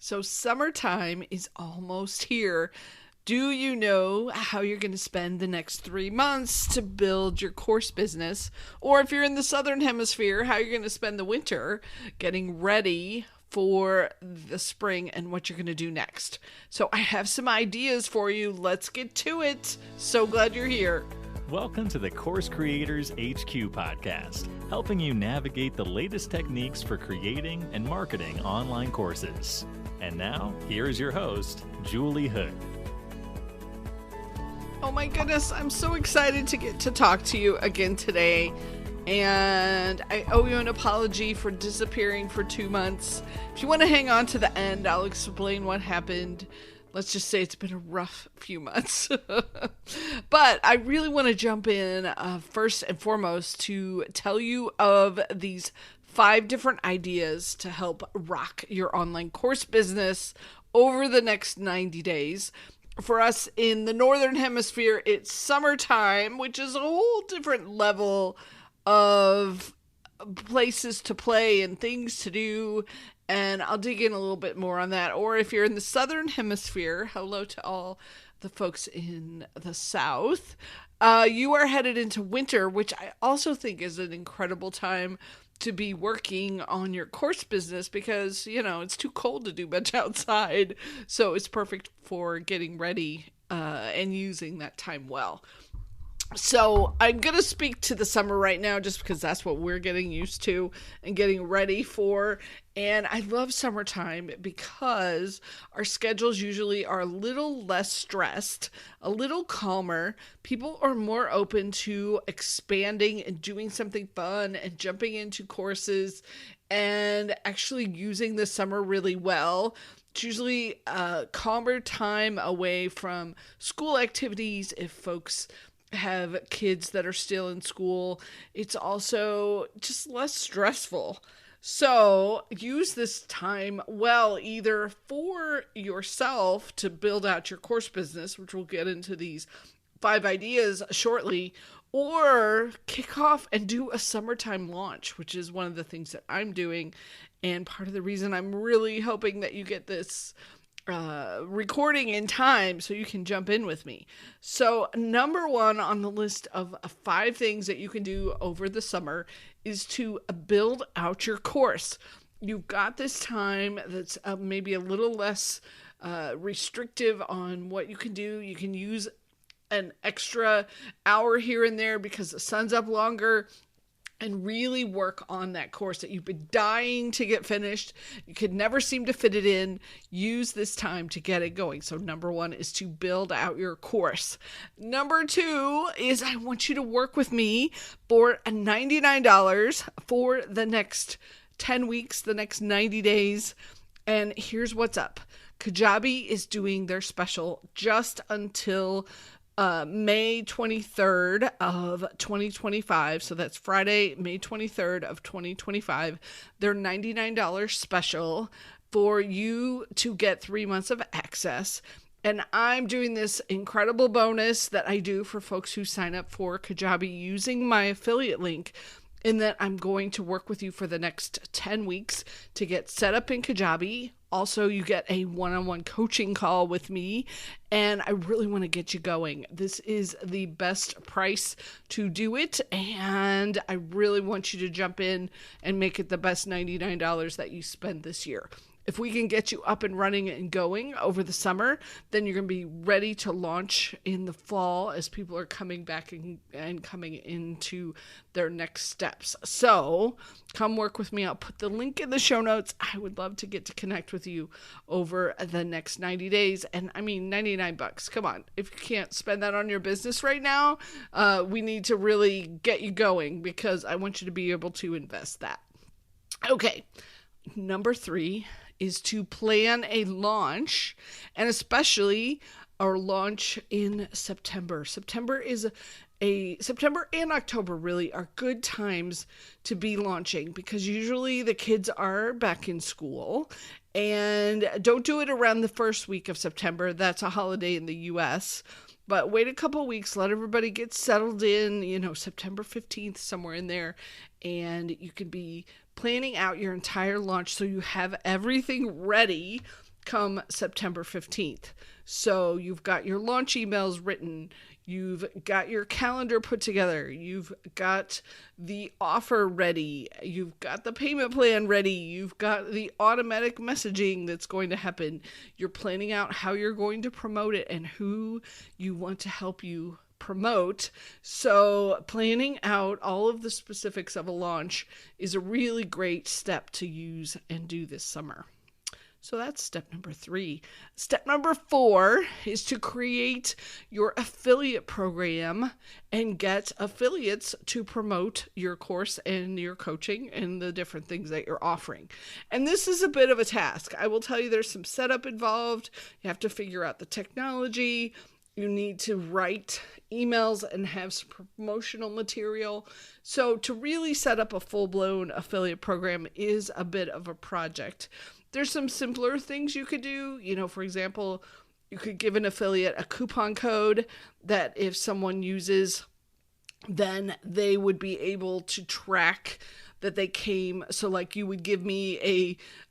So summertime is almost here. Do you know how you're going to spend the next 3 months to build your course business? Or if you're in the Southern Hemisphere, how you're going to spend the winter getting ready for the spring and what you're going to do next? So I have some ideas for you. Let's get to it. So glad you're here. Welcome to the Course Creators HQ podcast, helping you navigate the latest techniques for creating and marketing online courses. And now, here is your host, Julie Hood. Oh my goodness, I'm so excited to get to talk to you again today. And I owe you an apology for disappearing for 2 months. If you want to hang on to the end, I'll explain what happened. Let's just say it's been a rough few months. But I really want to jump in first and foremost to tell you of these 5 different ideas to help rock your online course business over the next 90 days. For us in the Northern Hemisphere, it's summertime, which is a whole different level of places to play and things to do. And I'll dig in a little bit more on that. Or if you're in the Southern Hemisphere, hello to all the folks in the South, you are headed into winter, which I also think is an incredible time to be working on your course business because, it's too cold to do much outside. So it's perfect for getting ready and using that time well. So I'm going to speak to the summer right now just because that's what we're getting used to and getting ready for. And I love summertime because our schedules usually are a little less stressed, a little calmer. People are more open to expanding and doing something fun and jumping into courses and actually using the summer really well. It's usually a calmer time away from school activities if folks have kids that are still in school. It's also just less stressful. So use this time well, either for yourself to build out your course business, which we'll get into these 5 ideas shortly, or kick off and do a summertime launch, which is one of the things that I'm doing. And part of the reason I'm really hoping that you get this recording in time so you can jump in with me. So number 1 on the list of 5 things that you can do over the summer is to build out your course. You've got this time that's maybe a little less restrictive on what you can do. You can use an extra hour here and there because the sun's up longer and really work on that course that you've been dying to get finished. You could never seem to fit it in. Use this time to get it going. So number 1 is to build out your course. Number 2 is I want you to work with me for $99 for the next 10 weeks, the next 90 days. And here's what's up. Kajabi is doing their special just until May 23rd of 2025. So that's Friday, May 23rd of 2025. Their $99 special for you to get 3 months of access. And I'm doing this incredible bonus that I do for folks who sign up for Kajabi using my affiliate link, in that I'm going to work with you for the next 10 weeks to get set up in Kajabi. Also, you get a one-on-one coaching call with me, and I really want to get you going. This is the best price to do it, and I really want you to jump in and make it the best $99 that you spend this year. If we can get you up and running and going over the summer, then you're going to be ready to launch in the fall as people are coming back and coming into their next steps. So come work with me. I'll put the link in the show notes. I would love to get to connect with you over the next 90 days. And I mean, $99. Come on. If you can't spend that on your business right now, we need to really get you going because I want you to be able to invest that. Okay. Number 3 is to plan a launch, and especially our launch in September. September and October really are good times to be launching because usually the kids are back in school. And don't do it around the first week of September. That's a holiday in the US. But wait a couple weeks, let everybody get settled in, September 15th, somewhere in there. And you can be planning out your entire launch so you have everything ready come September 15th. So you've got your launch emails written, you've got your calendar put together, you've got the offer ready, you've got the payment plan ready, you've got the automatic messaging that's going to happen. You're planning out how you're going to promote it and who you want to help you promote. So planning out all of the specifics of a launch is a really great step to use and do this summer. So that's step number 3. Step number 4 is to create your affiliate program and get affiliates to promote your course and your coaching and the different things that you're offering. And this is a bit of a task. I will tell you there's some setup involved. You have to figure out the technology. You need to write emails and have some promotional material. So to really set up a full-blown affiliate program is a bit of a project. There's some simpler things you could do. For example, you could give an affiliate a coupon code that if someone uses, then they would be able to track that they came. So like you would give me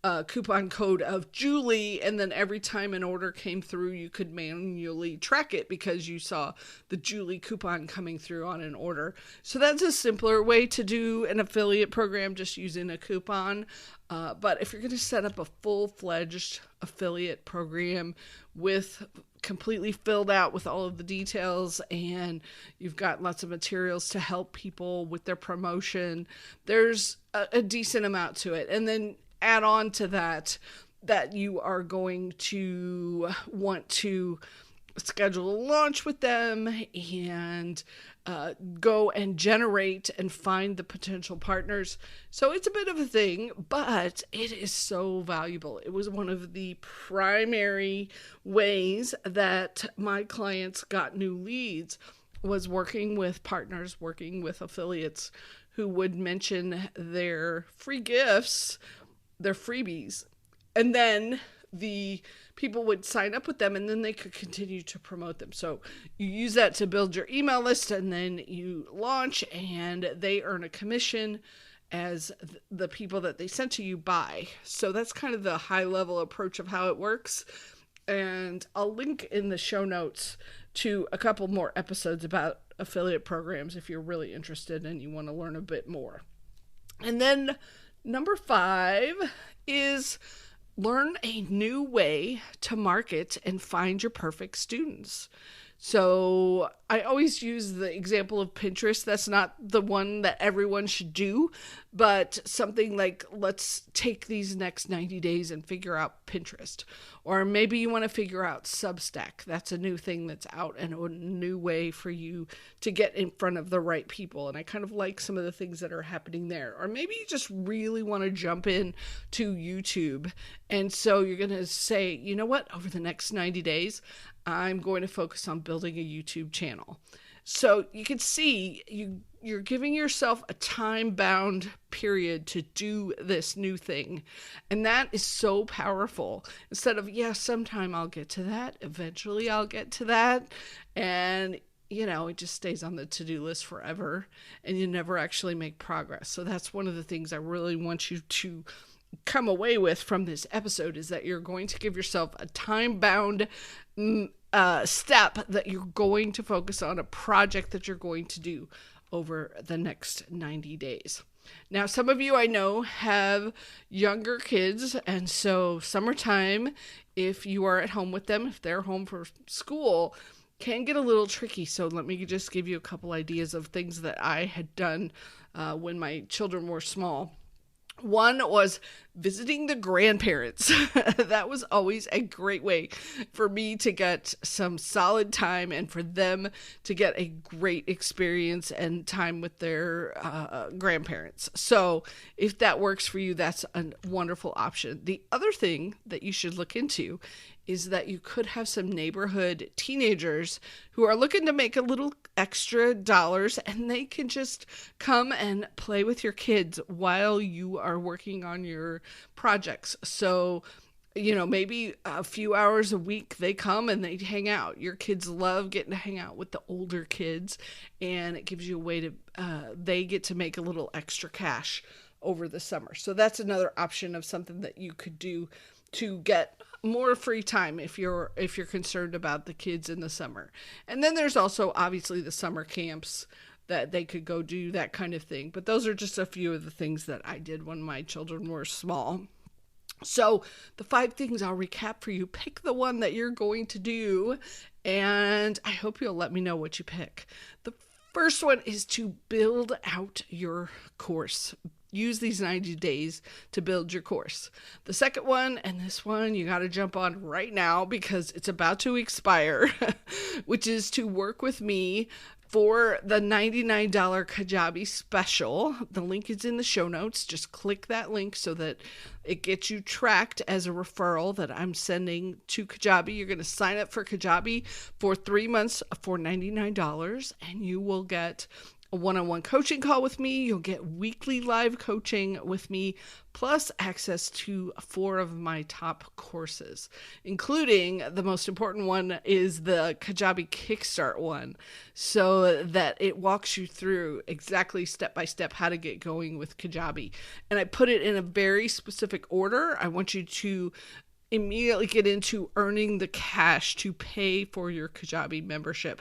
a coupon code of Julie, and then every time an order came through, you could manually track it because you saw the Julie coupon coming through on an order. So that's a simpler way to do an affiliate program, just using a coupon. But if you're going to set up a full-fledged affiliate program with completely filled out with all of the details, and you've got lots of materials to help people with their promotion, there's a decent amount to it. And then add on to that you are going to want to schedule a launch with them and go and generate and find the potential partners. So it's a bit of a thing, but it is so valuable. It was one of the primary ways that my clients got new leads, was working with partners, working with affiliates who would mention their free gifts, their freebies, and then the people would sign up with them, and then they could continue to promote them. So you use that to build your email list, and then you launch, and they earn a commission as the people that they sent to you buy. So that's kind of the high level approach of how it works. And I'll link in the show notes to a couple more episodes about affiliate programs if you're really interested and you want to learn a bit more. And then number 5 is learn a new way to market and find your perfect students. So I always use the example of Pinterest. That's not the one that everyone should do, but something like, let's take these next 90 days and figure out Pinterest. Or maybe you want to figure out Substack. That's a new thing that's out and a new way for you to get in front of the right people. And I kind of like some of the things that are happening there. Or maybe you just really want to jump in to YouTube. And so you're going to say, you know what, over the next 90 days, I'm going to focus on building a YouTube channel. So you can see you're giving yourself a time-bound period to do this new thing. And that is so powerful. Instead of, sometime I'll get to that. Eventually I'll get to that. And, it just stays on the to-do list forever. And you never actually make progress. So that's one of the things I really want you to come away with from this episode, is that you're going to give yourself a time-bound step that you're going to focus on, a project that you're going to do over the next 90 days. Now, some of you I know have younger kids, and so summertime, if you are at home with them, if they're home for school, can get a little tricky. So let me just give you a couple ideas of things that I had done when my children were small. One was visiting the grandparents. That was always a great way for me to get some solid time and for them to get a great experience and time with their grandparents. So if that works for you, that's a wonderful option. The other thing that you should look into is that you could have some neighborhood teenagers who are looking to make a little extra dollars, and they can just come and play with your kids while you are working on your projects. So, maybe a few hours a week they come and they hang out. Your kids love getting to hang out with the older kids, and it gives you a way to, they get to make a little extra cash over the summer. So that's another option of something that you could do to get more free time if you're concerned about the kids in the summer. And then there's also obviously the summer camps that they could go do, that kind of thing. But those are just a few of the things that I did when my children were small. So the 5 things I'll recap for you. Pick the one that you're going to do, and I hope you'll let me know what you pick. The first one is to build out your course. Use these 90 days to build your course. The second one, and this one you got to jump on right now because it's about to expire, which is to work with me for the $99 Kajabi special. The link is in the show notes. Just click that link so that it gets you tracked as a referral that I'm sending to Kajabi. You're going to sign up for Kajabi for 3 months for $99, and you will get a one-on-one coaching call with me. You'll get weekly live coaching with me, plus access to 4 of my top courses, including the most important one is the Kajabi Kickstart one, so that it walks you through exactly step-by-step how to get going with Kajabi. And I put it in a very specific order. I want you to immediately get into earning the cash to pay for your Kajabi membership.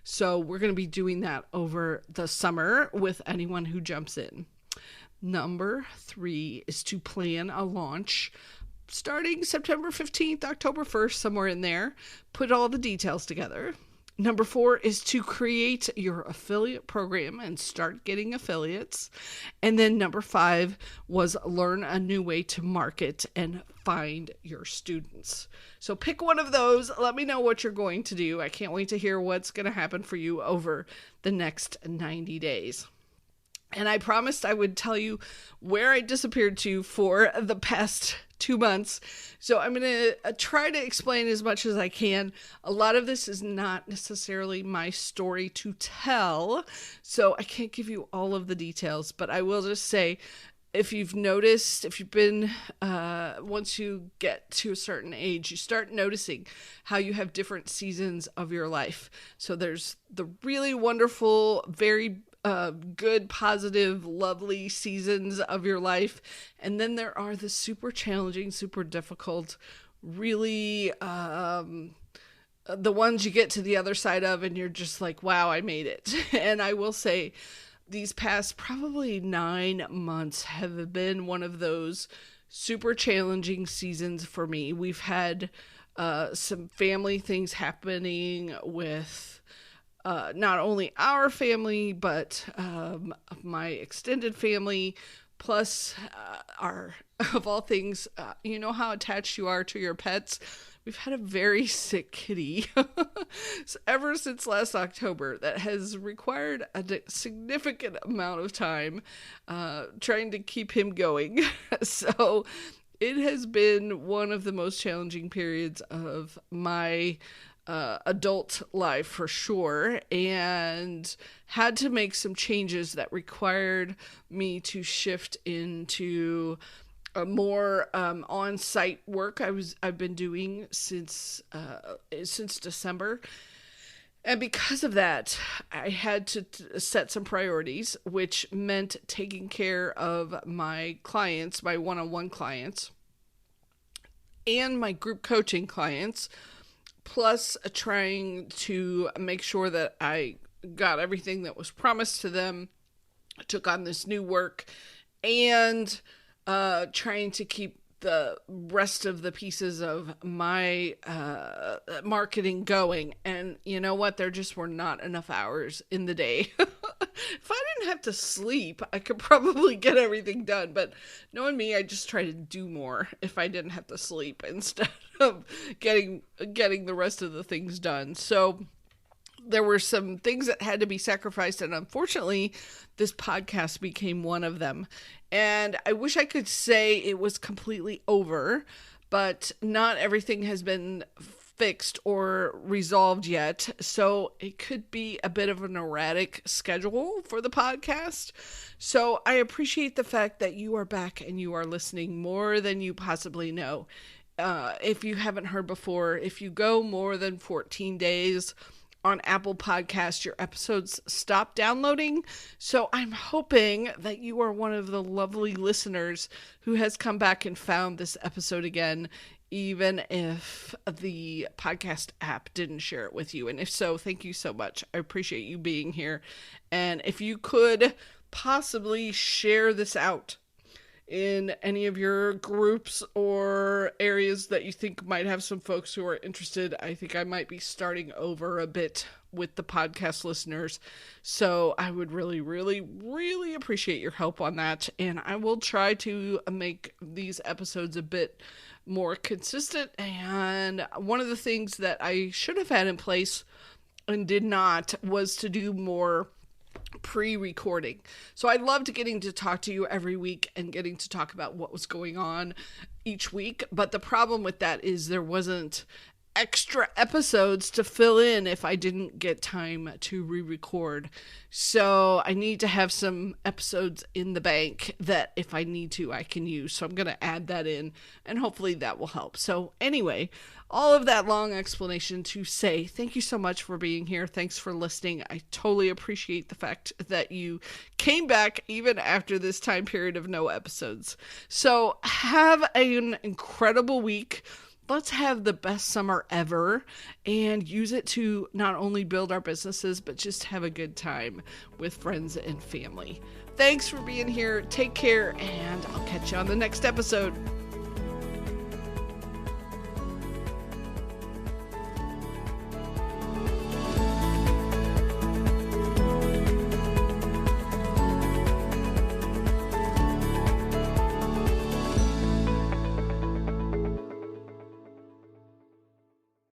So we're going to be doing that over the summer with anyone who jumps in. Number 3 is to plan a launch starting September 15th, October 1st, somewhere in there. Put all the details together. Number 4 is to create your affiliate program and start getting affiliates. And then number 5 was learn a new way to market and find your students. So pick one of those. Let me know what you're going to do. I can't wait to hear what's going to happen for you over the next 90 days. And I promised I would tell you where I disappeared to for the past 2 months. So I'm going to try to explain as much as I can. A lot of this is not necessarily my story to tell, so I can't give you all of the details, but I will just say, if you've noticed, if you've been, once you get to a certain age, you start noticing how you have different seasons of your life. So there's the really wonderful, very good, positive, lovely seasons of your life. And then there are the super challenging, super difficult, really, the ones you get to the other side of and you're just like, wow, I made it. And I will say these past probably 9 months have been one of those super challenging seasons for me. We've had some family things happening with not only our family, but my extended family, plus our, of all things, you know how attached you are to your pets. We've had a very sick kitty so ever since last October that has required a significant amount of time trying to keep him going. So it has been one of the most challenging periods of my adult life for sure, and had to make some changes that required me to shift into a more on-site work I've been doing since December. And because of that, I had to set some priorities, which meant taking care of my clients, my one-on-one clients, and my group coaching clients, plus trying to make sure that I got everything that was promised to them. I took on this new work and trying to keep the rest of the pieces of my marketing going. And you know what? There just were not enough hours in the day. If I didn't have to sleep, I could probably get everything done. But knowing me, I just try to do more if I didn't have to sleep instead of getting the rest of the things done. So there were some things that had to be sacrificed, and unfortunately, this podcast became one of them. And I wish I could say it was completely over, but not everything has been fixed or resolved yet. So it could be a bit of an erratic schedule for the podcast. So I appreciate the fact that you are back and you are listening more than you possibly know. If you haven't heard before, if you go more than 14 days on Apple Podcasts, your episodes stop downloading. So I'm hoping that you are one of the lovely listeners who has come back and found this episode again even if the podcast app didn't share it with you. And if so, thank you so much. I appreciate you being here. And if you could possibly share this out in any of your groups or areas that you think might have some folks who are interested, I think I might be starting over a bit with the podcast listeners. So I would really, really, really appreciate your help on that. And I will try to make these episodes a bit more consistent. And one of the things that I should have had in place and did not was to do more pre-recording. So I loved getting to talk to you every week and getting to talk about what was going on each week. But the problem with that is there wasn't extra episodes to fill in if I didn't get time to re-record. So I need to have some episodes in the bank that if I need to, I can use. So I'm going to add that in and hopefully that will help. So anyway, all of that long explanation to say thank you so much for being here. Thanks for listening. I totally appreciate the fact that you came back even after this time period of no episodes. So have an incredible week. Let's have the best summer ever and use it to not only build our businesses, but just have a good time with friends and family. Thanks for being here. Take care, and I'll catch you on the next episode.